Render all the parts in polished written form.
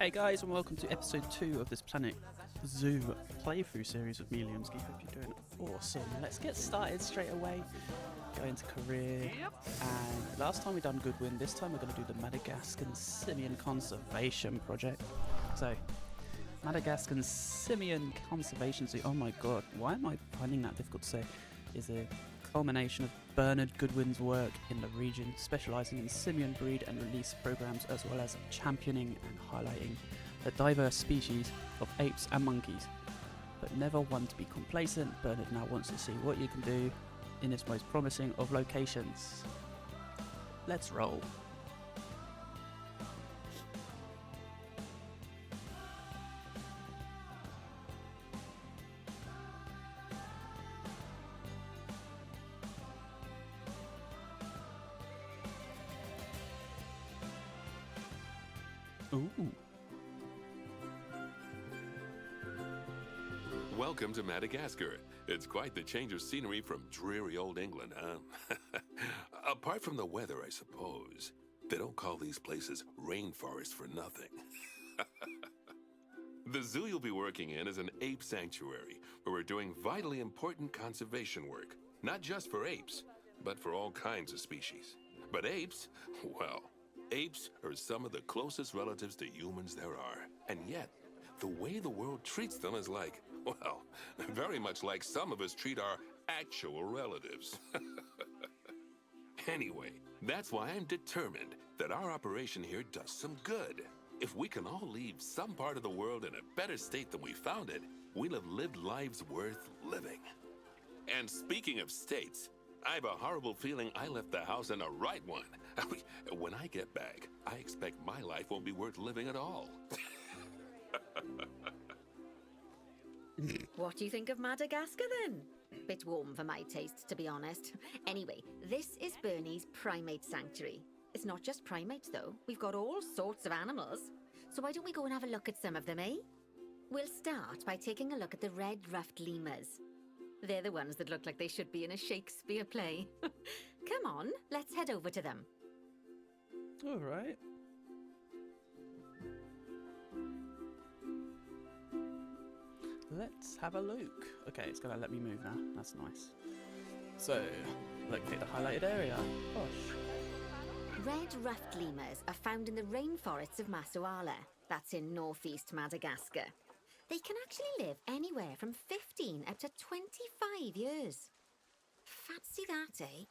Hey guys, and welcome to episode 2 of this Planet Zoo playthrough series with me, Liamski. Hope you're doing awesome. Let's get started straight away. Go into career. And last time we done Goodwin, this time we're going to do the Madagascar Simian Conservation Project. So, Madagascar Simian Conservation Zoo, oh my god, why am I finding that difficult to say? Is a culmination of Bernard Goodwin's work in the region, specialising in simian breed and release programs, as well as championing and highlighting the diverse species of apes and monkeys. But never one to be complacent, Bernard now wants to see what you can do in its most promising of locations. Let's roll. Ooh. Welcome to Madagascar. It's quite the change of scenery from dreary old England, huh? Apart from the weather, I suppose. They don't call these places rainforests for nothing. The zoo you'll be working in is an ape sanctuary, where we're doing vitally important conservation work. Not just for apes, but for all kinds of species. But apes, well, apes are some of the closest relatives to humans there are. And yet, the way the world treats them is like, well, very much like some of us treat our actual relatives. Anyway, that's why I'm determined that our operation here does some good. If we can all leave some part of the world in a better state than we found it, we'll have lived lives worth living. And speaking of states, I have a horrible feeling I left the house in the right one. When I get back, I expect my life won't be worth living at all. What do you think of Madagascar then? Bit warm for my taste, to be honest. Anyway, this is Bernie's primate sanctuary. It's not just primates though, we've got all sorts of animals. So why don't we go and have a look at some of them, eh? We'll start by taking a look at the red-ruffed lemurs. They're the ones that look like they should be in a Shakespeare play. Come on, let's head over to them. Alright. Let's have a look. Okay, it's gonna let me move now. That's nice. So, locate the highlighted area. Gosh. Red-ruffed lemurs are found in the rainforests of Masoala. That's in northeast Madagascar. They can actually live anywhere from 15 up to 25 years. Fancy that, eh?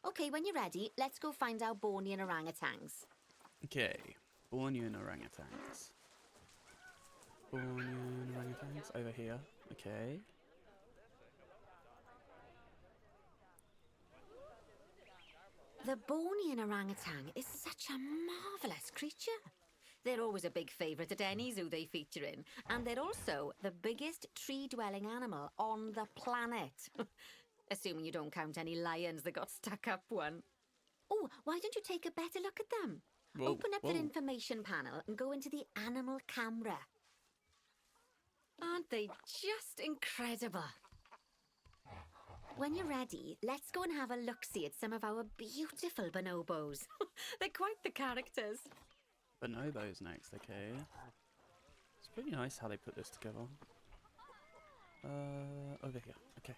Okay, when you're ready, let's go find our Bornean orangutans. Okay, Bornean orangutans. Bornean orangutans over here. Okay. The Bornean orangutan is such a marvellous creature. They're always a big favourite at any zoo they feature in, and they're also the biggest tree-dwelling animal on the planet. Assuming you don't count any lions that got stuck up one. Oh, why don't you take a better look at them? Whoa, Open up whoa. the information panel and go into the animal camera. Aren't they just incredible? When you're ready, let's go and have a look-see at some of our beautiful bonobos. They're quite the characters. Bonobos next, okay. It's pretty nice how they put this together. Over here, okay.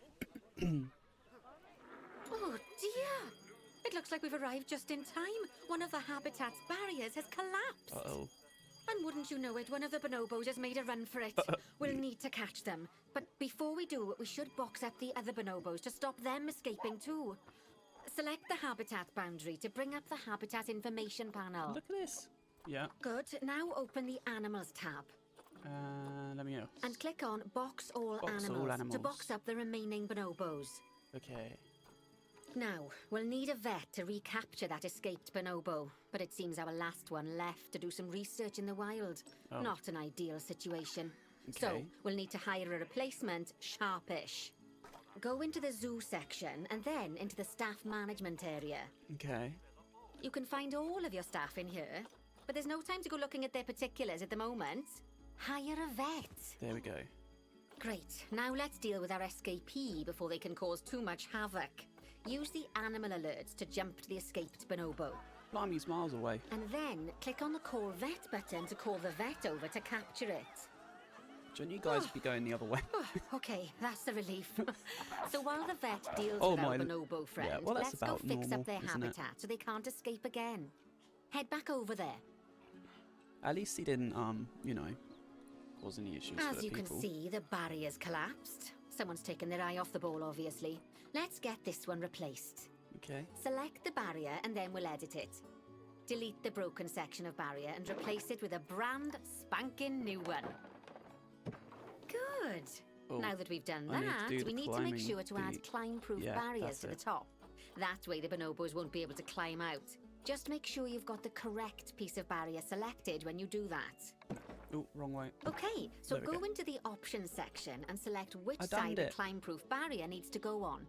Oh dear! It looks like we've arrived just in time. One of the habitat's barriers has collapsed. Uh-oh. And wouldn't you know it, one of the bonobos has made a run for it. We'll need to catch them. But before we do, we should box up the other bonobos to stop them escaping too. Select the habitat boundary to bring up the habitat information panel. Look at this. Yeah. Good. Now open the Animals tab. Let me know. And click on Box All Box all Animals animals. to box up the remaining bonobos. Okay. Now, we'll need a vet to recapture that escaped bonobo, but it seems our last one left to do some research in the wild. Oh. Not an ideal situation. So, Okay. we'll need to hire a replacement sharpish. Go into the zoo section and then into the staff management area. Okay. You can find all of your staff in here, but there's no time to go looking at their particulars at the moment. Hire a vet. There we go. Great. Now let's deal with our escapee before they can cause too much havoc. Use the animal alerts to jump to the escaped bonobo. Blimey, he's miles away. And then click on the call vet button to call the vet over to capture it. Shouldn't you guys be going the other way? Oh, okay, that's a relief. So while the vet deals Oh, with our my- bonobo friend, yeah, well, that's let's go about fix normal, up their isn't it? habitat so they can't escape again. Head back over there. At least he didn't, you know, cause any issues for As the you people. can see, the barrier's collapsed. Someone's taken their eye off the ball, obviously. Let's get this one replaced. Okay. Select the barrier and then we'll edit it. Delete the broken section of barrier and replace it with a brand spanking new one. Good. Oh, Now that we've done I need to that, do the we need to make climbing sure to add beat. climb-proof Yeah, barriers that's to the it. top. That way the bonobos won't be able to climb out. Just make sure you've got the correct piece of barrier selected when you do that. Oh, wrong way. Okay, so There we go go. into the options section and select which I side done the it. climb-proof barrier needs to go on.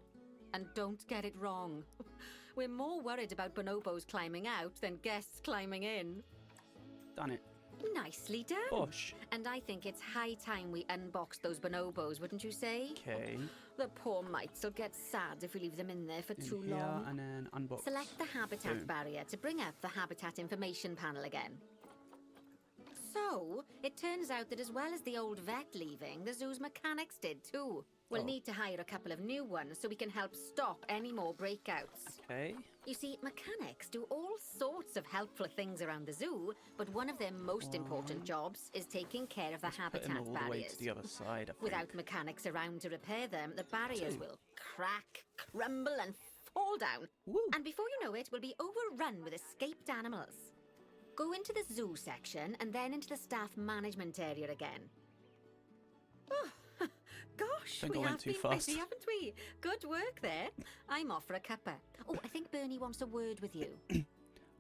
And don't get it wrong. We're more worried about bonobos climbing out than guests climbing in. Done it. Nicely done. Bosh. And I think it's high time we unboxed those bonobos, wouldn't you say? Okay. The poor mites will get sad if we leave them in there for In too here long. and then unbox. Select the habitat Boom. barrier to bring up the habitat information panel again. So, it turns out that as well as the old vet leaving, the zoo's mechanics did too. We'll Oh. need to hire a couple of new ones so we can help stop any more breakouts. Okay. You see, mechanics do all sorts of helpful things around the zoo, but one of their most important jobs is taking care of the Put him habitat all the way barriers. to the other side, I think. Without mechanics around to repair them, the barriers Two. will crack, crumble, and fall down. Woo. And before you know it, we'll be overrun with escaped animals. Go into the zoo section and then into the staff management area again. Oh, gosh, Think we I went have too been fast. busy, haven't we? Good work there. I'm off for a cuppa. Oh, I think Bernie wants a word with you.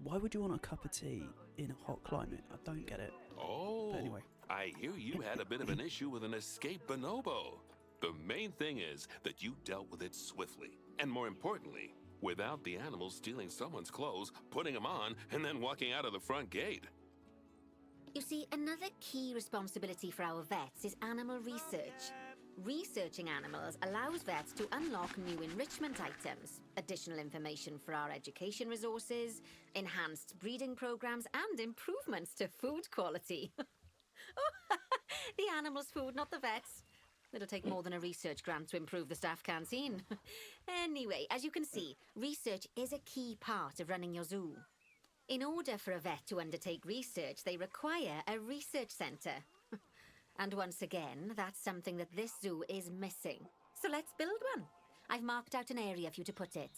Why would you want a cup of tea in a hot climate? I don't get it. Oh, But anyway. I hear you had a bit of an issue with an escaped bonobo. The main thing is that you dealt with it swiftly, and more importantly, without the animals stealing someone's clothes, putting them on, and then walking out of the front gate. You see, another key responsibility for our vets is animal research. Researching animals allows vets to unlock new enrichment items, additional information for our education resources, enhanced breeding programs, and improvements to food quality. Oh, the animals' food, not the vets. It'll take more than a research grant to improve the staff canteen. Anyway, as you can see, research is a key part of running your zoo. In order for a vet to undertake research, they require a research centre. And once again, that's something that this zoo is missing. So let's build one. I've marked out an area for you to put it.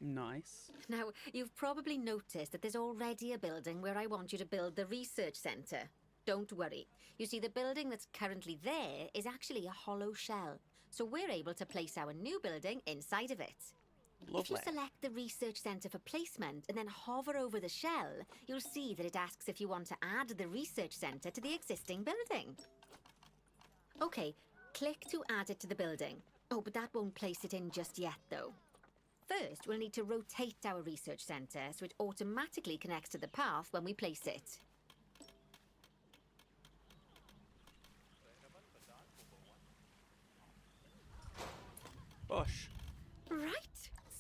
Nice. Now, you've probably noticed that there's already a building where I want you to build the research centre. Don't worry. You see, the building that's currently there is actually a hollow shell. So we're able to place our new building inside of it. If Lovely. you select the research centre for placement and then hover over the shell, you'll see that it asks if you want to add the research centre to the existing building. Okay, click to add it to the building. Oh, but that won't place it in just yet, though. First, we'll need to rotate our research centre so it automatically connects to the path when we place it. Bosh. Right.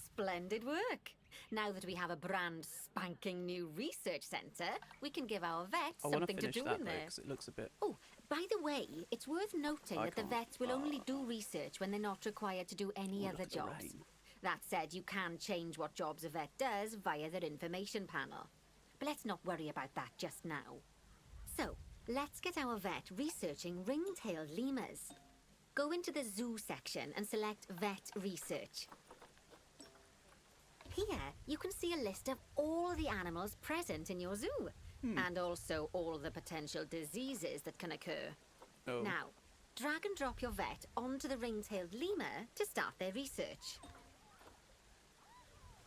Splendid work. Now that we have a brand spanking new research centre, we can give our vets I want to something to finish do that in though, there. because it looks a bit. Oh, by the way, it's worth noting I that the can't. vets will only do research when they're not required to do any Oh, other look at the jobs. rain. That said, you can change what jobs a vet does via their information panel. But let's not worry about that just now. So, let's get our vet researching ring-tailed lemurs. Go into the zoo section and select Vet Research. Here, you can see a list of all the animals present in your zoo, and also all the potential diseases that can occur. Oh. Now, drag and drop your vet onto the ring-tailed lemur to start their research.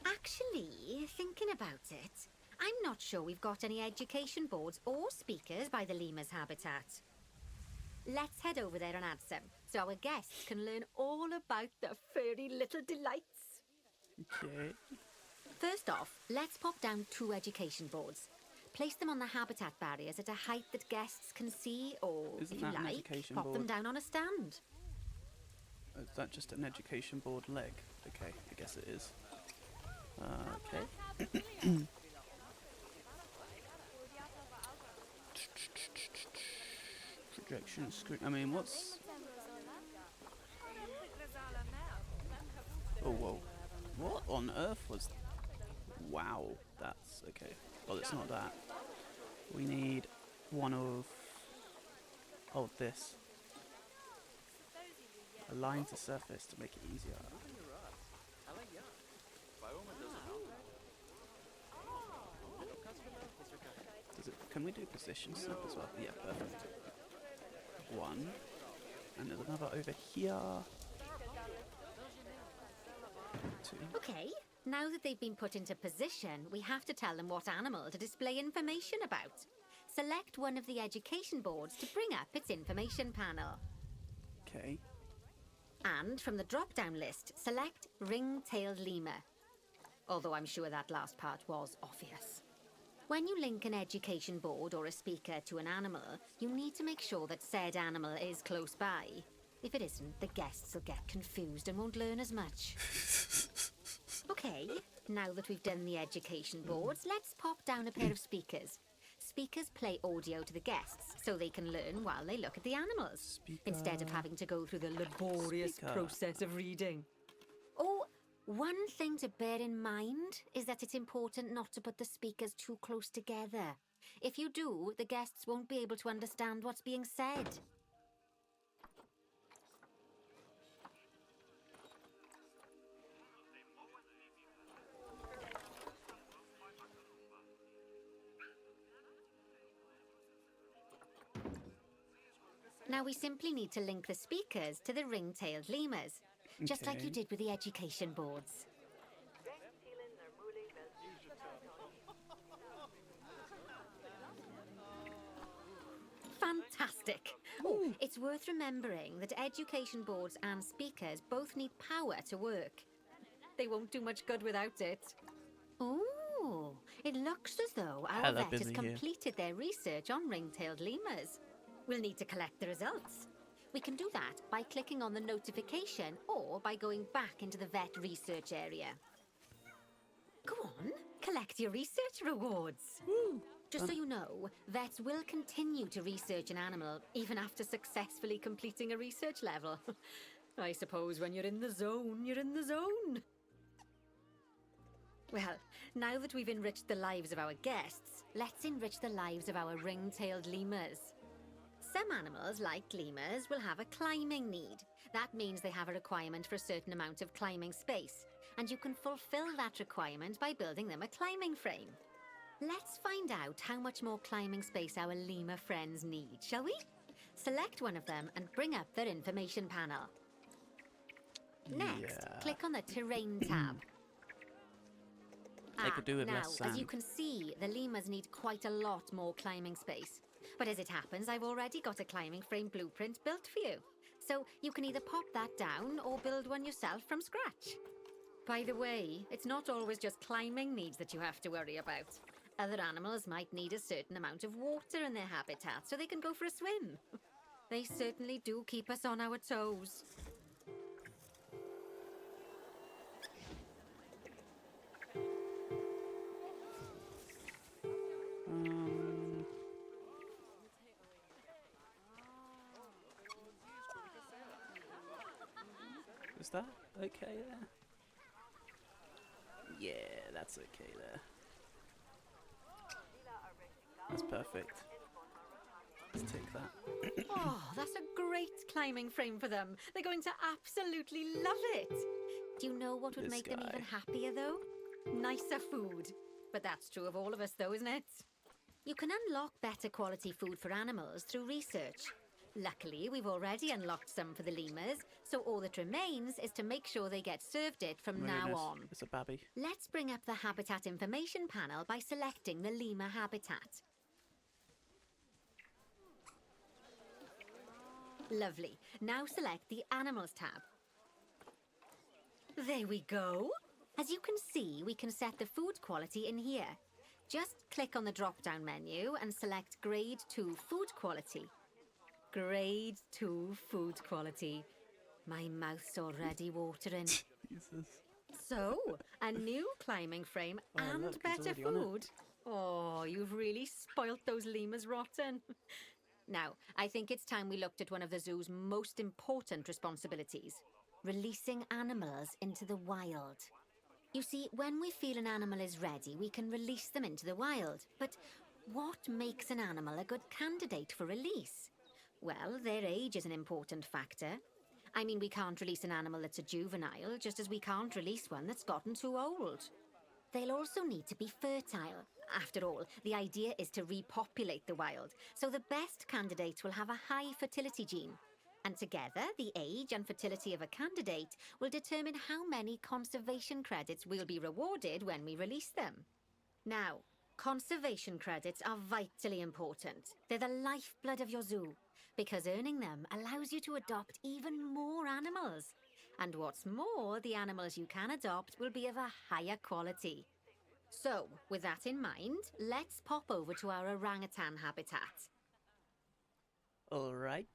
Actually, thinking about it, I'm not sure we've got any education boards or speakers by the lemur's habitat. Let's head over there and add some, so our guests can learn all about the furry little delights. Okay. First off, let's pop down 2 education boards. Place them on the habitat barriers at a height that guests can see, or Isn't if you that an like, education pop them board? down on a stand. Is that just an education board leg? Okay, I guess it is. Okay. Position screen. I mean, what's... Oh, whoa. What on earth was... Wow, that's okay. Well, it's not that. We need one of... Oh, this. Align to surface to make it easier. Does it, can we do position snap as well? Yeah, perfect. One. And there's another over here. Two. Okay, now that they've been put into position, we have to tell them what animal to display information about. Select one of the education boards to bring up its information panel. Okay. And from the drop-down list, select ring-tailed lemur. Although I'm sure that last part was obvious. When you link an education board or a speaker to an animal, you need to make sure that said animal is close by. If it isn't, the guests will get confused and won't learn as much. Okay, now that we've done the education boards, let's pop down a pair of speakers. Speakers play audio to the guests so they can learn while they look at the animals, instead of having to go through the laborious process of reading. Oh, one thing to bear in mind is that it's important not to put the speakers too close together. If you do, the guests won't be able to understand what's being said. Now we simply need to link the speakers to the ring-tailed lemurs, just like you did with the education boards. Fantastic! Oh, it's worth remembering that education boards and speakers both need power to work. They won't do much good without it. Oh, it looks as though our vet has completed their research on ring-tailed lemurs. We'll need to collect the results. We can do that by clicking on the notification or by going back into the vet research area. Go on, collect your research rewards. Just so you know, vets will continue to research an animal even after successfully completing a research level. I suppose when you're in the zone, you're in the zone. Well, now that we've enriched the lives of our guests, let's enrich the lives of our ring-tailed lemurs. Some animals, like lemurs, will have a climbing need. That means they have a requirement for a certain amount of climbing space, and you can fulfill that requirement by building them a climbing frame. Let's find out how much more climbing space our lemur friends need, shall we? Select one of them and bring up their information panel. Next, click on the Terrain tab. They could do with now, less sand. as you can see, the lemurs need quite a lot more climbing space. But as it happens, I've already got a climbing frame blueprint built for you. So you can either pop that down or build one yourself from scratch. By the way, it's not always just climbing needs that you have to worry about. Other animals might need a certain amount of water in their habitat so they can go for a swim. They certainly do keep us on our toes. Is that okay there? Yeah, that's okay there. That's perfect. Let's take that. Oh, that's a great climbing frame for them. They're going to absolutely love it. Do you know what would make them even happier, though? Nicer food. But that's true of all of us, though, isn't it? You can unlock better quality food for animals through research. Luckily, we've already unlocked some for the lemurs, so all that remains is to make sure they get served it from now on. It's a babby. Let's bring up the habitat information panel by selecting the lemur habitat. Lovely. Now select the Animals tab. There we go. As you can see, we can set the food quality in here. Just click on the drop-down menu and select Grade 2 Food Quality. Grade 2 food quality. My mouth's already watering. Jesus. So, a new climbing frame and look, better food. Oh, you've really spoilt those lemurs rotten. Now, I think it's time we looked at one of the zoo's most important responsibilities. Releasing animals into the wild. You see, when we feel an animal is ready, we can release them into the wild. But what makes an animal a good candidate for release? Well, their age is an important factor. I mean, we can't release an animal that's a juvenile, just as we can't release one that's gotten too old. They'll also need to be fertile. After all, the idea is to repopulate the wild, so the best candidates will have a high fertility gene. And together, the age and fertility of a candidate will determine how many conservation credits we'll be rewarded when we release them. Now, conservation credits are vitally important. They're the lifeblood of your zoo, because earning them allows you to adopt even more animals. And what's more, the animals you can adopt will be of a higher quality. So, with that in mind, let's pop over to our orangutan habitat. All right.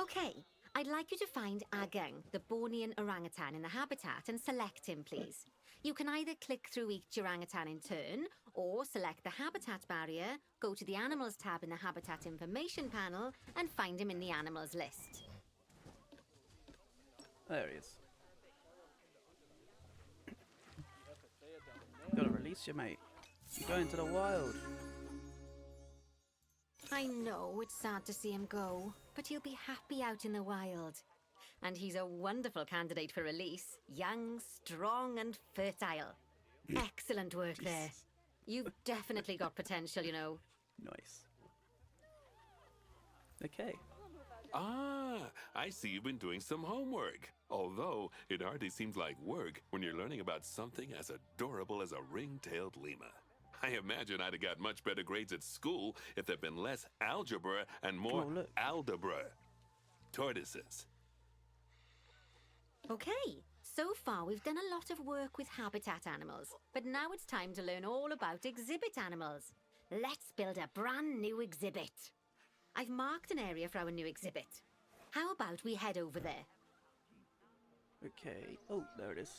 Okay, I'd like you to find Agang, the Bornean orangutan in the habitat, and select him, please. You can either click through each orangutan in turn, or select the habitat barrier, go to the Animals tab in the Habitat Information panel, and find him in the Animals list. There he is. Gotta release you, mate. You're going to the wild. I know it's sad to see him go, but he'll be happy out in the wild. And he's a wonderful candidate for release. Young, strong, and fertile. Excellent work there. You've definitely got potential, you know. Nice. Okay. Ah, I see you've been doing some homework. Although, it hardly seems like work when you're learning about something as adorable as a ring-tailed lemur. I imagine I'd have got much better grades at school if there'd been less algebra and more aldebra. Tortoises. Okay, so far we've done a lot of work with habitat animals, but now it's time to learn all about exhibit animals. Let's build a brand new exhibit. I've marked an area for our new exhibit. How about we head over there? Okay. Oh, there it is.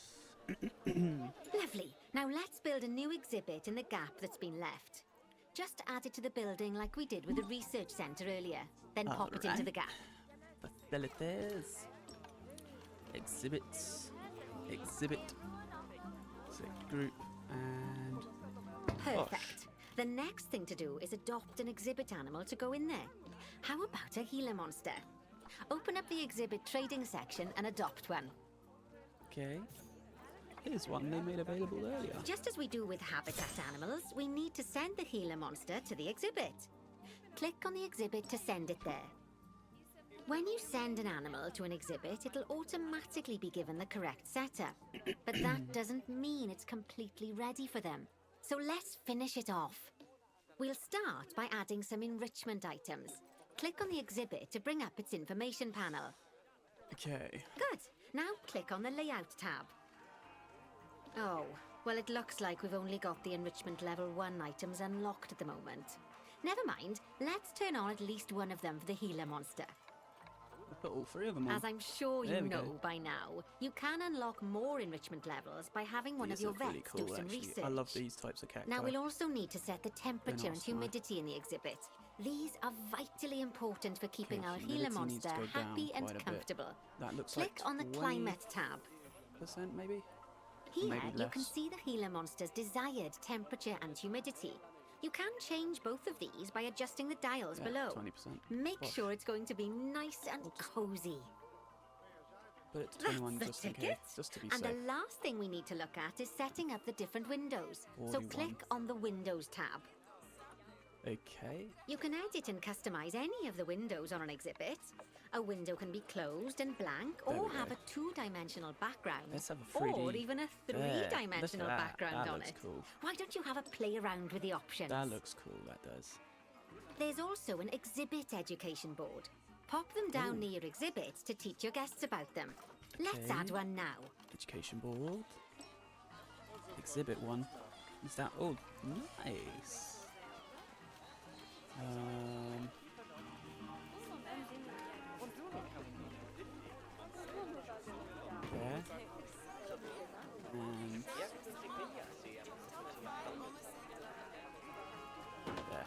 Lovely. Now let's build a new exhibit in the gap that's been left. Just add it to the building like we did with the research centre earlier. Then pop it into the gap. Facilities. Exhibits. Exhibit. Select group and... Perfect. The next thing to do is adopt an exhibit animal to go in there. How about a Gila monster? Open up the exhibit trading section and adopt one. Okay. Here's one they made available earlier. Just as we do with habitat animals, we need to send the Gila monster to the exhibit. Click on the exhibit to send it there. When you send an animal to an exhibit, it'll automatically be given the correct setup. But that doesn't mean it's completely ready for them. So let's finish it off. We'll start by adding some enrichment items. Click on the exhibit to bring up its information panel. Okay. Good. Now click on the Layout tab. Oh, well, it looks like we've only got the enrichment level 1 items unlocked at the moment. Never mind, let's turn on at least one of them for the Gila monster. I put all 3 of them on. As I'm sure you There we know go. by now, you can unlock more enrichment levels by having one of These your are vets really cool, do some actually. research. I love these types of cacti. Now we'll also need to set the temperature and nice. humidity in the exhibit. These are vitally important for keeping Okay, our humidity Gila needs to monster go down happy and quite a bit. comfortable. That looks Click like on the 20% Climate tab. maybe? Here, Maybe you can less. see the Gila monster's desired temperature and humidity. You can change both of these by adjusting the dials Yeah, below. 20%. Make Gosh. sure it's going to be nice and cozy. Put it to That's 21 the just in ticket. case. Just to be And safe. the last thing we need to look at is setting up the different windows. So 41. click on the Windows tab. Okay. You can edit and customize any of the windows on an exhibit. A window can be closed and blank, There or we have go. a 2-dimensional background. Let's have a 3D. Or even a There, 3-dimensional look at that. background That on looks it. cool. Why don't you have a play around with the options? That looks cool, that does. There's also an exhibit education board. Pop them down Ooh. near your exhibits to teach your guests about them. Let's Okay. add one now. Education board. Exhibit 1. Is that... Oh, nice. There. And... There.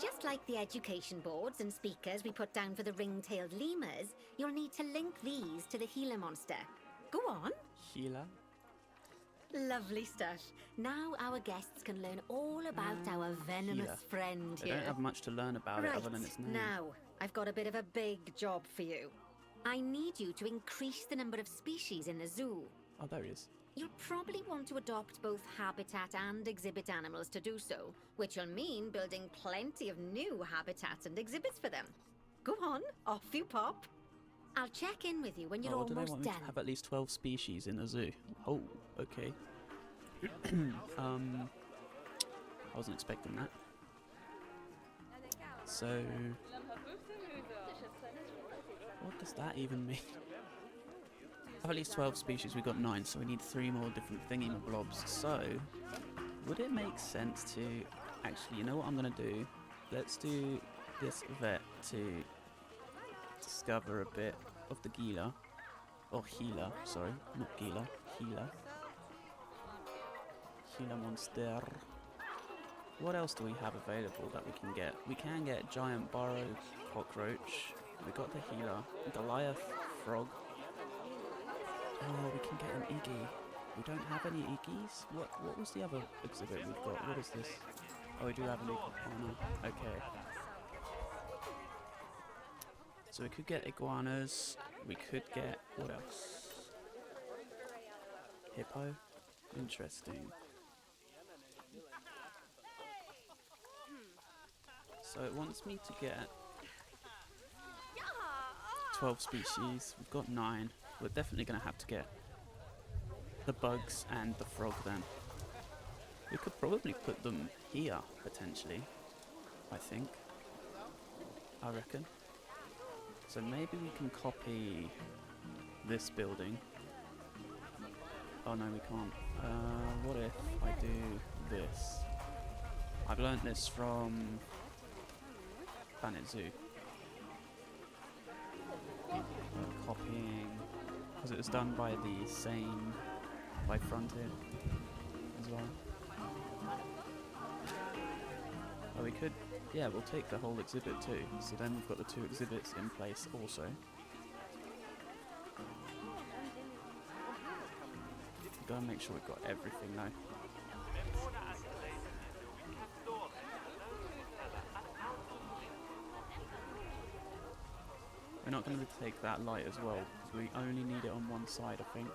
Just like the education boards and speakers we put down for the ring-tailed lemurs, you'll need to link these to the Gila monster. Go on. Gila. Lovely stuff. Now our guests can learn all about our venomous Gila. friend They here. don't have much to learn about it other than its name. Now, I've got a bit of a big job for you. I need you to increase the number of species in the zoo. Oh, there he is. You'll probably want to adopt both habitat and exhibit animals to do so, which will mean building plenty of new habitats and exhibits for them. Go on, off you pop. I'll check in with you when you're Oh, do they almost want me done. to have at least 12 species in a zoo? Oh, okay. I wasn't expecting that. So, what does that even mean? I have at least 12 species, we've got 9, so we need 3 more different thingy-mablobs. So, would it make sense to... Actually, you know what I'm going to do? Let's do this vet to discover a bit of the Gila. Or Gila, sorry, not Gila, Gila. Gila monster. What else do we have available that we can get? We can get giant burrow cockroach. We got the Gila, Goliath frog. Oh, we can get an Iggy. We don't have any Iggies. What was the other exhibit we've got? What is this? Oh, we do have an iguana. Okay. So we could get iguanas. We could get what else? Hippo. Interesting. So it wants me to get 12 species. We've got 9. We're definitely going to have to get the bugs and the frog then. We could probably put them here, potentially. I think. I reckon. So maybe we can copy this building. Oh no, we can't. What if I do this? I've learnt this from Planet Zoo. Copying, because it was done by the same, by Frontier as well. Oh, we could, yeah, we'll take the whole exhibit too. So then we've got the 2 exhibits in place also. We've got to make sure we've got everything though. We're not going to take that light as well, because we only need it on one side, I think.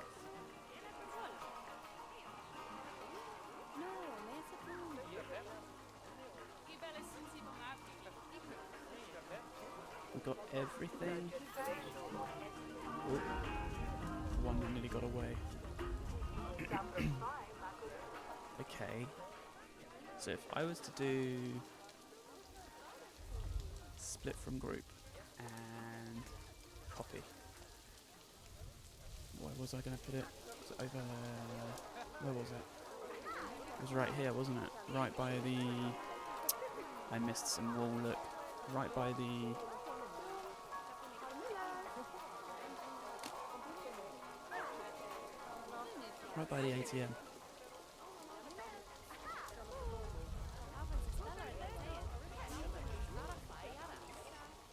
We've got everything. Oh, one that nearly got away. Okay. So if I was to do split from group and copy. Where was I going to put it? Was it over... Where was it? It was right here, wasn't it? Right by the... I missed some wall look. Right by the... Right by the ATM.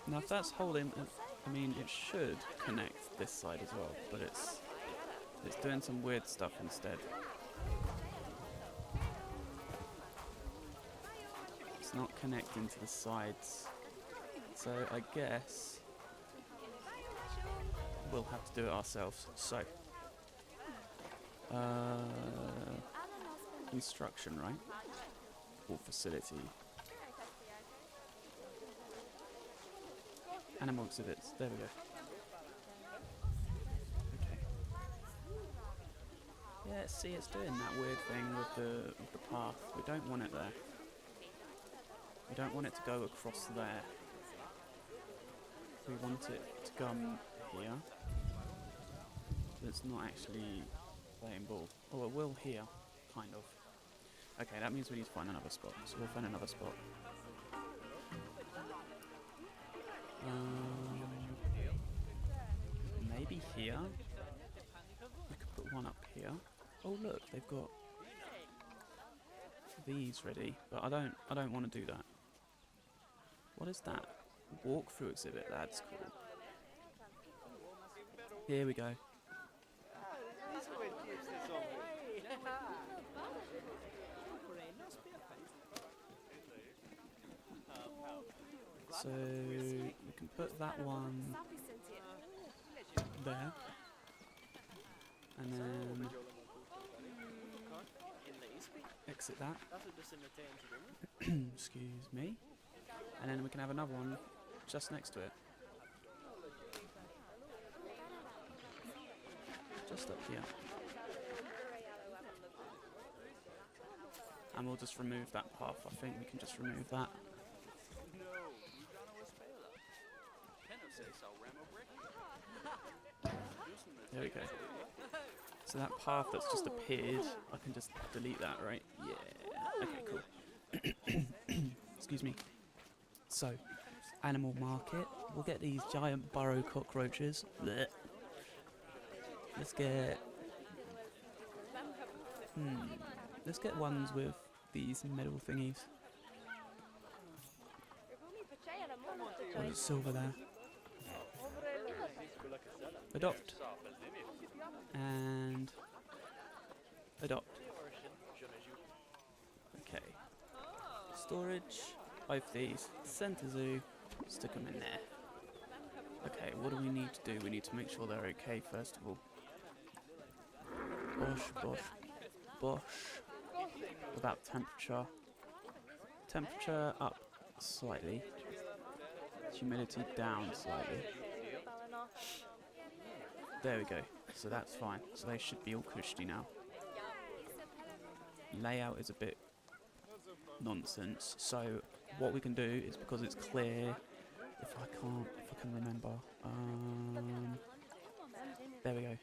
Now if that's holding, I mean it should connect this side as well, but it's doing some weird stuff instead. It's not connecting to the sides, so I guess we'll have to do it ourselves. So, construction, right? Or facility. Animal exhibits, there we go. Okay. Yeah, see, it's doing that weird thing with the path. We don't want it there. We don't want it to go across there. We want it to come here. But it's not actually playing ball. Oh, it will here, kind of. Okay, that means we need to find another spot. So we'll find another spot. Maybe here. We could put one up here. Oh look, they've got these ready, but I don't want to do that. What is that? Walkthrough exhibit, that's cool. Here we go. So we can put that one there, and then exit that. Excuse me. And then we can have another one just next to it. Just up here. And we'll just remove that path. I think we can just remove that. There we go. So that path that's just appeared, I can just delete that, right? Yeah. Okay, cool. Excuse me. So, animal market. We'll get these giant burrow cockroaches. Blech. Let's get... Let's get ones with these metal thingies. Oh, there's silver there. Adopt. And... adopt. Okay. Storage. Both these. Center zoo. Stick them in there. Okay, what do we need to do? We need to make sure they're okay first of all. Bosh, bosh, bosh. About temperature. Temperature up slightly. Humidity down slightly. There we go. So that's fine. So they should be all cushy now. Layout is a bit nonsense. So what we can do is, because it's clear, if I can remember. There we go.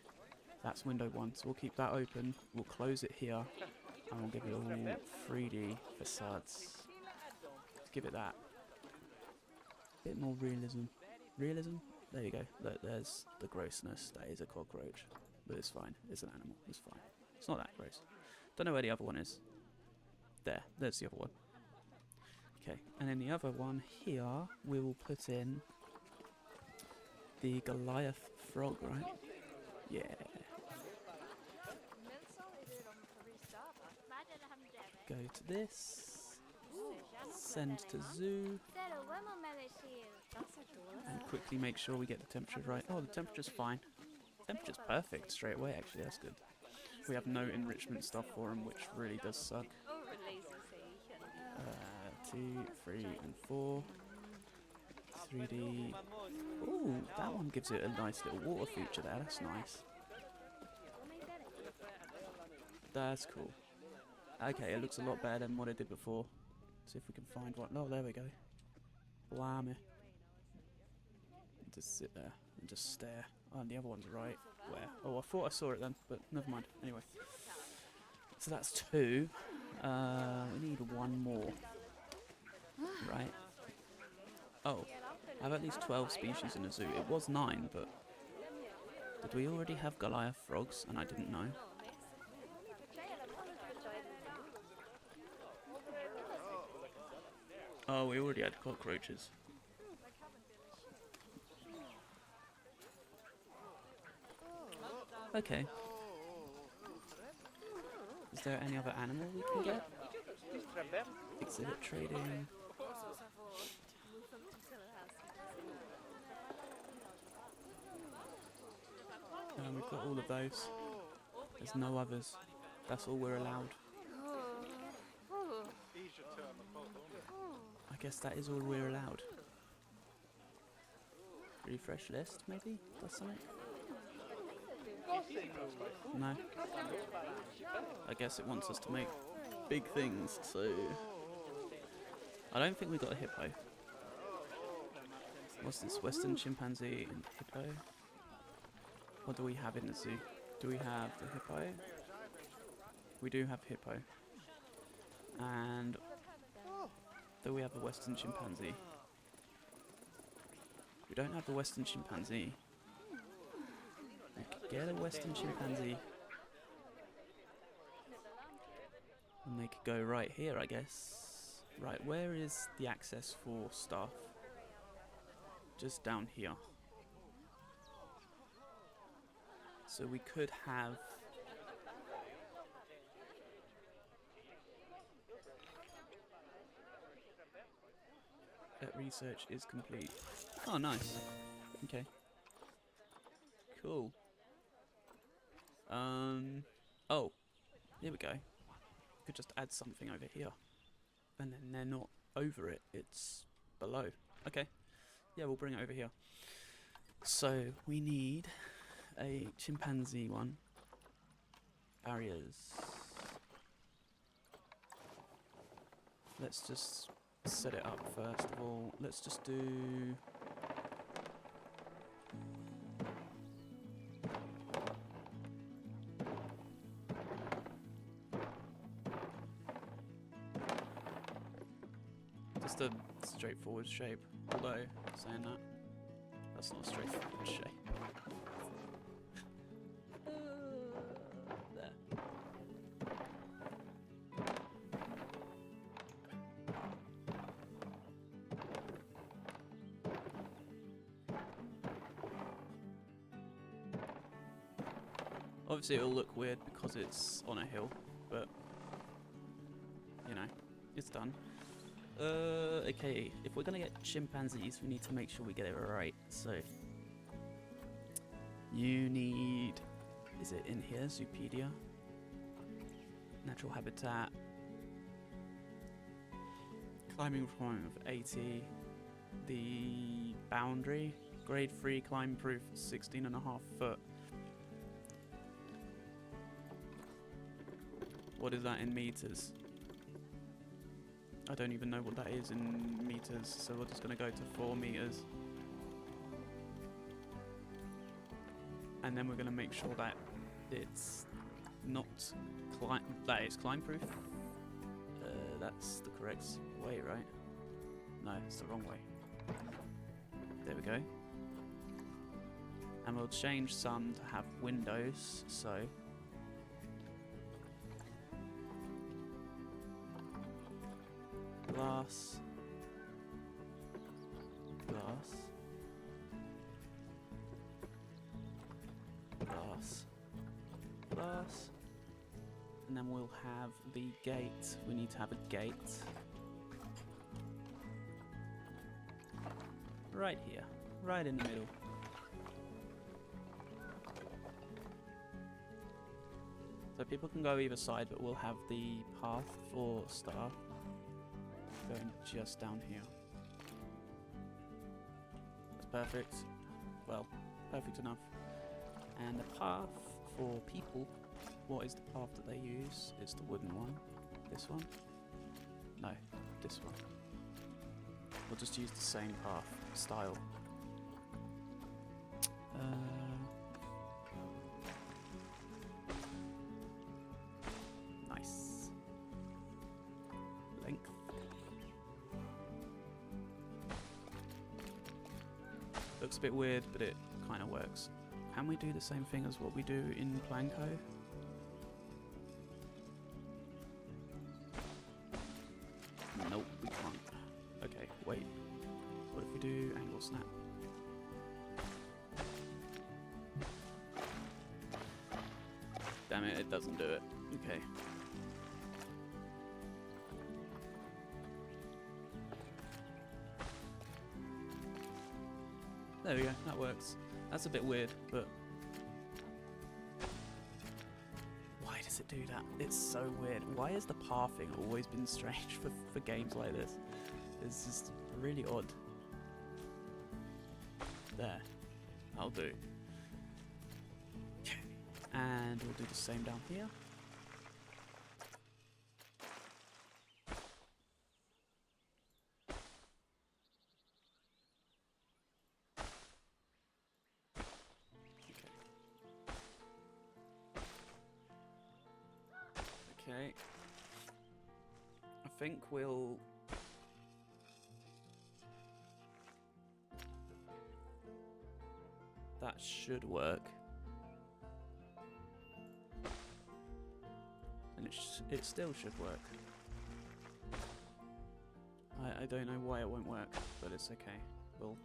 That's window 1. So we'll keep that open. We'll close it here. And we'll give it all 3D facades. Let's give it that. Bit more realism. Realism? There you go. Look, there's the grossness. That is a cockroach. But it's fine. It's an animal. It's fine. It's not that gross. Don't know where the other one is. There. There's the other one. Okay. And then the other one here, we will put in the Goliath frog, right? Yeah. Go to this. Send to zoo. And quickly make sure we get the temperature right. Oh, the temperature's fine. Temperature's perfect straight away, actually. That's good. We have no enrichment stuff for them, which really does suck. 2, 3, and 4. 3D. Ooh, that one gives it a nice little water feature there. That's nice. That's cool. Okay, it looks a lot better than what it did before. See if we can find one. Oh, there we go. Blimey. Just sit there and just stare. Oh, and the other one's right. Where? Oh, I thought I saw it then, but never mind. Anyway. So that's 2. We need 1 more. Right. Oh. I have at least 12 species in a zoo. It was 9, but... did we already have Goliath frogs and I didn't know? Oh, we already had cockroaches. Okay. Is there any other animal we can get? Exhibit trading. We've got all of those. There's no others. That's all we're allowed. I guess that is all we're allowed. Refresh list, maybe? That's something? No. I guess it wants us to make big things, so... I don't think we got a hippo. What's this? Western chimpanzee and hippo? What do we have in the zoo? Do we have the hippo? We do have hippo. And... do we have the Western chimpanzee? We don't have the Western chimpanzee. We could get a Western chimpanzee. And they could go right here, I guess. Right, where is the access for staff? Just down here. So we could have... That research is complete. Oh, nice. Okay. Cool. Oh, here we go. Could just add something over here. And then they're not over it, it's below. Okay. Yeah, we'll bring it over here. So, we need a chimpanzee one. Barriers. Let's just set it up first of all. Let's just do... just a straightforward shape. Although, saying that, that's not a straightforward shape. There. Obviously it'll look weird because it's on a hill, but, you know, it's done. Okay, if we're gonna get chimpanzees, we need to make sure we get it right. So, you need... Is it in here? Zoopedia? Natural habitat. Climbing requirement of 80. The boundary. Grade 3 climb proof 16.5 foot. What is that in meters? I don't even know what that is in meters, so we're just going to go to 4 meters. And then we're going to make sure that it's not that it's climb proof. That's the correct way, right? No, it's the wrong way. There we go. And we'll change some to have windows, so... Glass, glass, glass, glass, and then we'll have the gate. We need to have a gate right here, right in the middle. So people can go either side, but we'll have the path for staff going just down here. That's perfect. Well, perfect enough. And the path for people, what is the path that they use? It's the wooden one. This one? No, this one. We'll just use the same path style. Nice. Length. Looks a bit weird, but it kind of works. Can we do the same thing as what we do in Planco? Nope, we can't. Okay, wait. What if we do angle snap? Damn it, it doesn't do it. Okay. There we go, that works. That's a bit weird, but... Why does it do that? It's so weird. Why has the pathing always been strange for games like this? It's just really odd. There. That'll do. Okay. And we'll do the same down here. Okay. I think we'll... That should work. And it still should work. I don't know why it won't work, but it's okay. We'll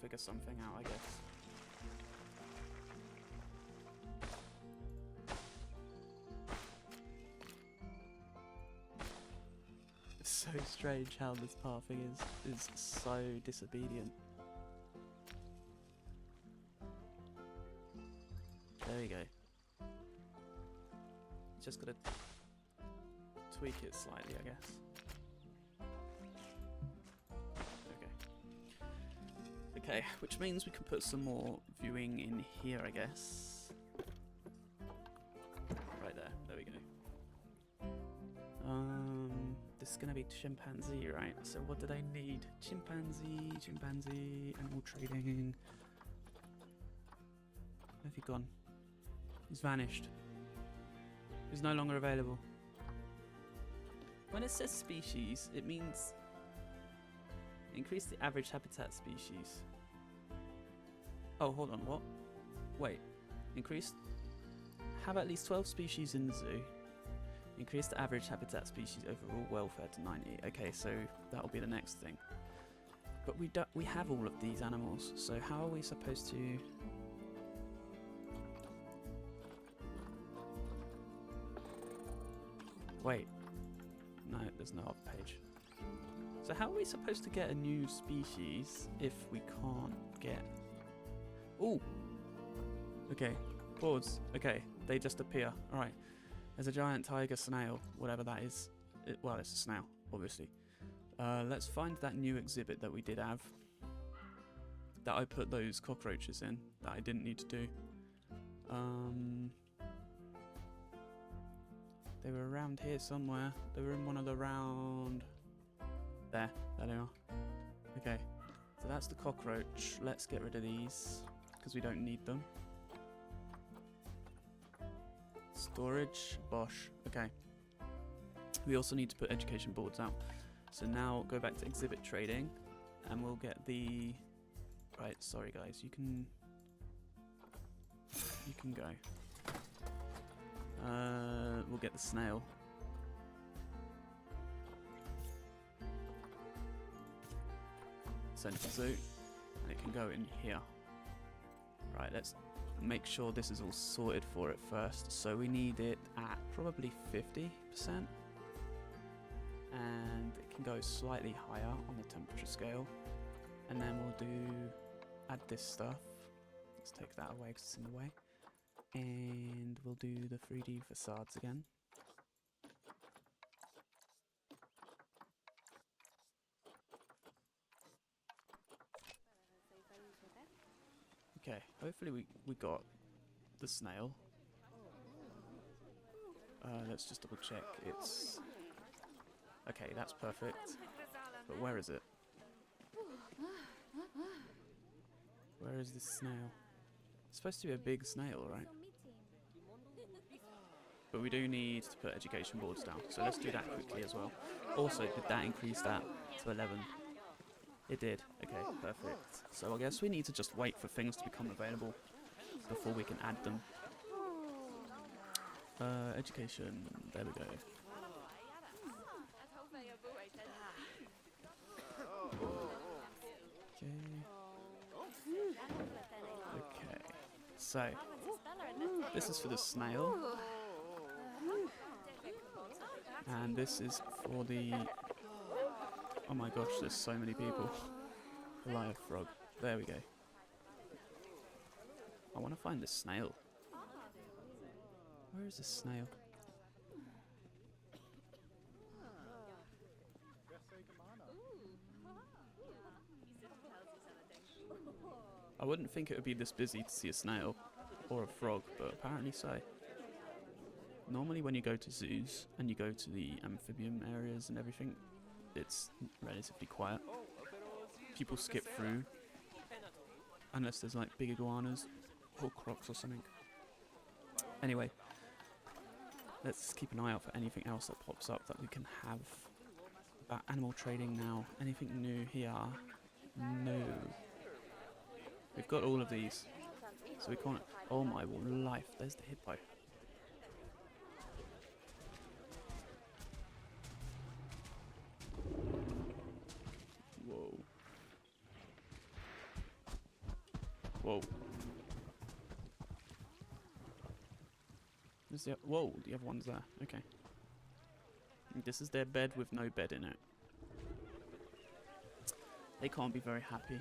figure something out, I guess. It's so strange how this pathing is so disobedient. There we go. Just gotta tweak it slightly, I guess. Okay, which means we can put some more viewing in here, I guess. Right there, there we go. This is gonna be chimpanzee, right? So what did I need? Chimpanzee, animal trading. Where have you gone? He's vanished. He's no longer available. When it says species, it means increase the average habitat species. Oh, hold on, what? Wait. Increase... Have at least 12 species in the zoo. Increase the average habitat species overall welfare to 90. Okay, so that'll be the next thing. But we have all of these animals, so how are we supposed to... Wait. No, there's no other page. So how are we supposed to get a new species if we can't get... Ooh! Okay, boards. Okay, they just appear. Alright. There's a giant tiger snail, whatever that is. Well, it's a snail, obviously. Let's find that new exhibit that we did have. That I put those cockroaches in, that I didn't need to do. They were around here somewhere. They were in one of the round... There they are. Okay, so that's the cockroach. Let's get rid of these, because we don't need them. Storage, bosh. Okay. We also need to put education boards out. So now go back to exhibit trading, and we'll get the... Right, sorry guys, you can go. We'll get the snail. Send to zoo, and it can go in here. Right, let's make sure this is all sorted for it first. So we need it at probably 50%, and it can go slightly higher on the temperature scale. And then we'll add this stuff. Let's take that away because it's in the way. And we'll do the 3D facades again. Okay, hopefully we got the snail. Let's just double check. It's... Okay, that's perfect. But where is it? Where is this snail? It's supposed to be a big snail, right? But we do need to put education boards down, so let's do that quickly as well. Also, did that increase that to 11? It did. Okay, perfect. So I guess we need to just wait for things to become available before we can add them. Education. There we go. Okay. So, this is for the snail. And this is for the... Oh my gosh, there's so many people. Goliath frog. There we go. I want to find this snail. Where is this snail? I wouldn't think it would be this busy to see a snail or a frog, but apparently so. Normally when you go to zoos and you go to the amphibian areas and everything, it's relatively quiet. People skip through unless there's like big iguanas or crocs or something. Anyway, let's keep an eye out for anything else that pops up that we can have. About animal trading now. Anything new here? No. We've got all of these, so we can't... Oh my life, there's the hippo. Whoa. Whoa, the other one's there. Okay. This is their bed with no bed in it. They can't be very happy.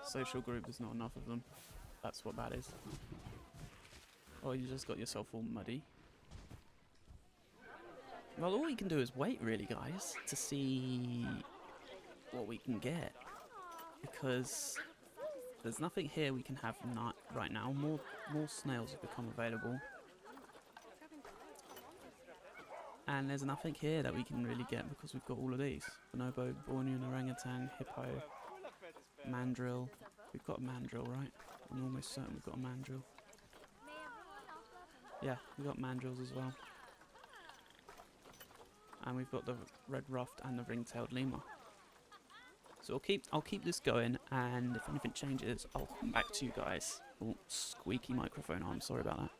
Social group, there's not enough of them. That's what that is. Oh, you just got yourself all muddy. Well, all we can do is wait, really, guys, to see what we can get. Because there's nothing here we can have right now. More snails have become available. And there's nothing here that we can really get because we've got all of these. Bonobo, Bornean orangutan, hippo, mandrill. We've got a mandrill, right? I'm almost certain we've got a mandrill. Yeah, we've got mandrills as well. And we've got the red ruffed and the ring-tailed lemur. So I'll keep this going, and if anything changes, I'll come back to you guys. Oh, squeaky microphone arm, sorry about that.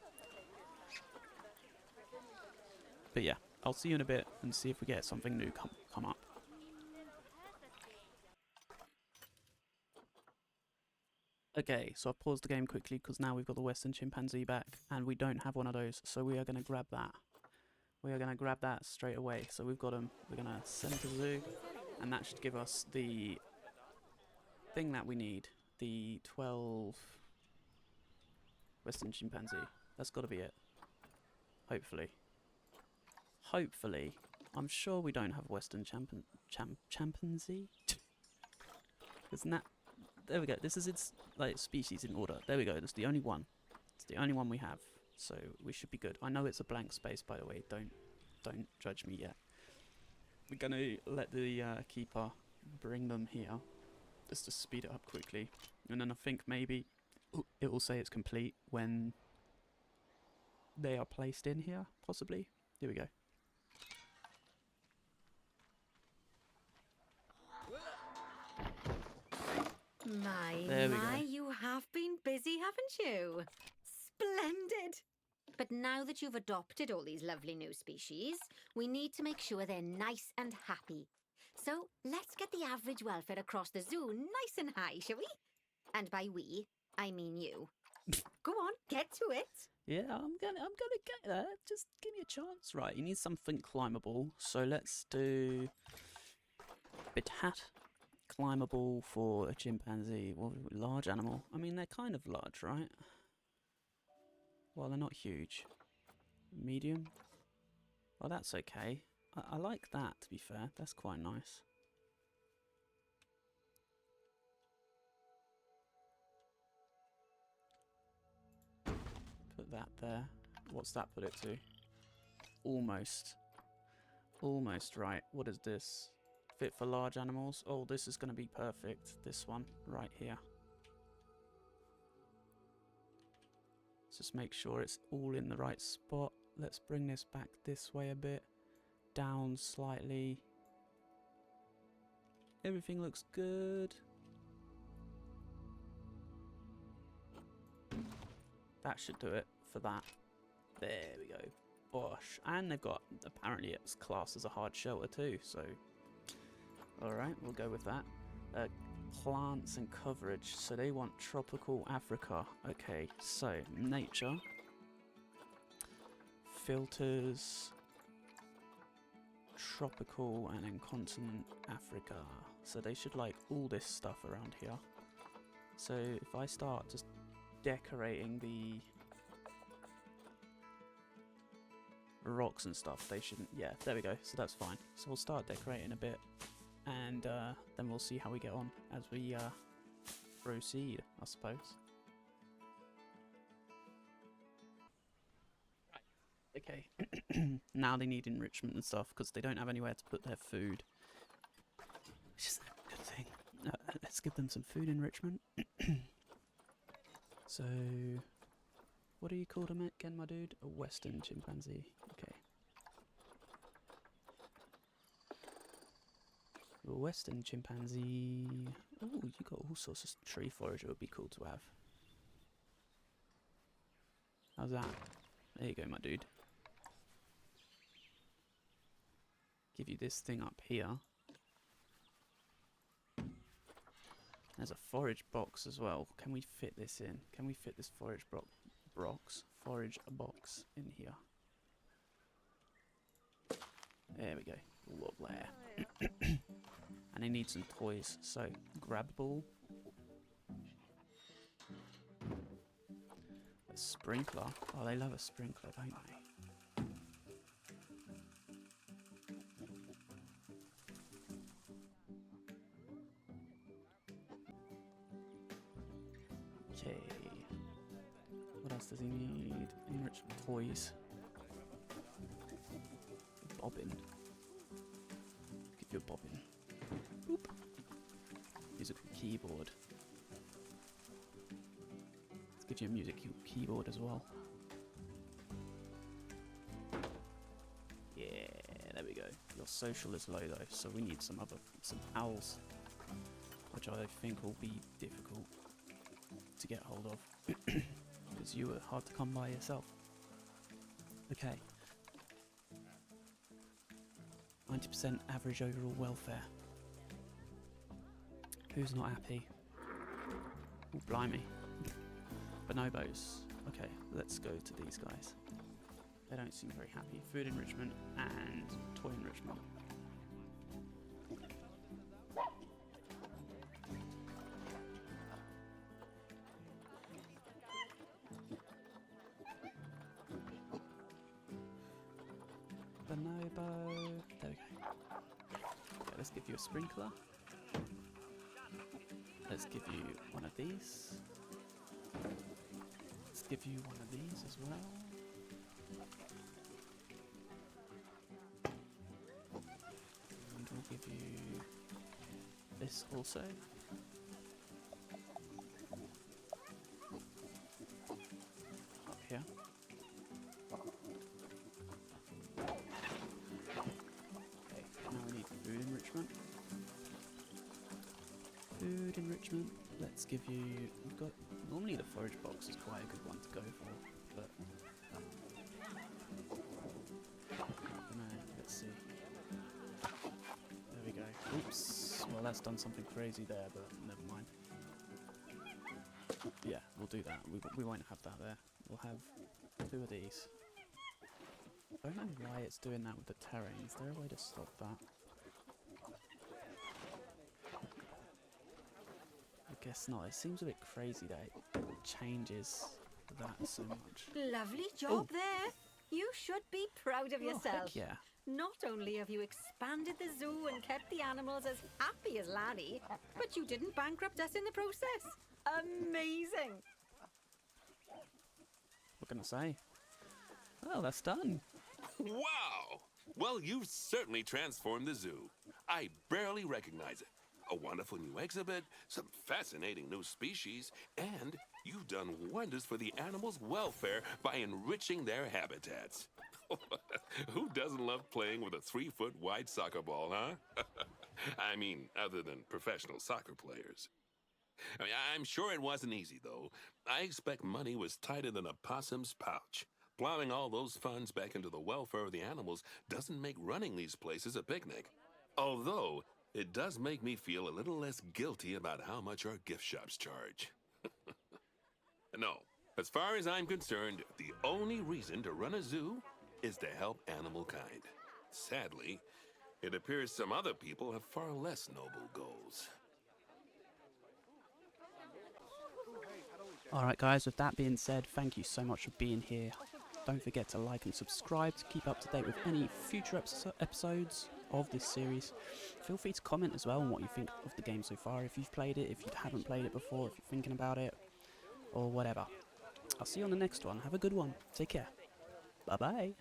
But yeah, I'll see you in a bit and see if we get something new come up. Okay, so I've paused the game quickly because now we've got the Western chimpanzee back, and we don't have one of those, so we are going to grab that. We are going to grab that straight away. So we've got them. We're going to send to the zoo, and that should give us the thing that we need. The 12 Western chimpanzee. That's got to be it. Hopefully. Hopefully. I'm sure we don't have Western chimpanzee. Isn't that... There we go. This is its like species in order. There we go. That's the only one. It's the only one we have. So we should be good. I know it's a blank space, by the way. Don't judge me yet. We're gonna let the keeper bring them here, just to speed it up quickly. And then I think maybe it will say it's complete when they are placed in here, possibly. Here we go. My, you have been busy, haven't you? Splendid! But now that you've adopted all these lovely new species, we need to make sure they're nice and happy. So let's get the average welfare across the zoo nice and high, shall we? And by we, I mean you. Go on, get to it. Yeah, I'm gonna get there. Just give me a chance. Right, you need something climbable. So let's do Bitat. Climbable for a chimpanzee. Well, large animal. I mean, they're kind of large, right? Well, they're not huge. Medium. Well, that's okay. I like that, to be fair. That's quite nice. Put that there. What's that put it to? Almost. Almost right. What is this? Fit for large animals. Oh, this is going to be perfect. This one right here. Let's just make sure it's all in the right spot. Let's bring this back this way a bit. Down slightly. Everything looks good. That should do it for that. There we go. Bosh. And they've got, apparently it's classed as a hard shelter too, so... Alright, we'll go with that. Plants and coverage. So they want tropical Africa. Okay, so nature. Filters. Tropical and then continent Africa. So they should like all this stuff around here. So if I start just decorating the rocks and stuff, they shouldn't... Yeah, there we go. So that's fine. So we'll start decorating a bit. And then we'll see how we get on as we proceed, I suppose. Right. Okay. Now they need enrichment and stuff because they don't have anywhere to put their food. Which is a good thing. Let's give them some food enrichment. So, what do you call them again, my dude? A Western chimpanzee. Okay. A Western chimpanzee. Oh, you got all sorts of tree forage. It would be cool to have. How's that? There you go, my dude. Give you this thing up here. There's a forage box as well. Can we fit this in? Can we fit this forage box in here? There we go. All up there. And I need some toys, so grab ball. A sprinkler. Oh, they love a sprinkler, don't they? Okay. What else does he need? Enrichment toys. Bobbin. Give you a bobbin. Boop. Musical keyboard. Let's give you a music keyboard as well. Yeah, there we go. Your social is low though, so we need some owls, which I think will be difficult to get hold of because you were hard to come by yourself. Okay. 90% average overall welfare. Who's not happy? Oh, blimey. Bonobos. Okay, let's go to these guys. They don't seem very happy. Food enrichment and toy enrichment. Bonobo. There we go. Okay, let's give you a sprinkler. Let's give you one of these. Let's give you one of these as well. And we'll give you this also. Up here. Okay, now we need food enrichment. Food enrichment. Let's give you. We've got. Normally the forage box is quite a good one to go for, but no. Let's see. There we go. Oops. Well, that's done something crazy there, but never mind. Yeah, we'll do that. We won't have that there. We'll have 2 of these. I don't know why it's doing that with the terrain. Is there a way to stop that? I guess not. It seems a bit crazy that it changes that so much. Lovely job there. You should be proud of Oh, yourself. heck yeah. Not only have you expanded the zoo and kept the animals as happy as Lanny, but you didn't bankrupt us in the process. Amazing. What can I say? Well, that's done. Wow! Well, you've certainly transformed the zoo. I barely recognize it. A wonderful new exhibit, some fascinating new species, and you've done wonders for the animals' welfare by enriching their habitats. Who doesn't love playing with a 3-foot wide soccer ball, huh? I mean, other than professional soccer players. I mean, I'm sure it wasn't easy, though. I expect money was tighter than a possum's pouch. Plowing all those funds back into the welfare of the animals doesn't make running these places a picnic. Although, it does make me feel a little less guilty about how much our gift shops charge. No, as far as I'm concerned, the only reason to run a zoo is to help animal kind. Sadly, it appears some other people have far less noble goals. Alright guys, with that being said, thank you so much for being here. Don't forget to like and subscribe to keep up to date with any future episodes of this series. Feel free to comment as well on what you think of the game so far, if you've played it, if you haven't played it before, if you're thinking about it, or whatever. I'll see you on the next one. Have a good one. Take care. Bye bye.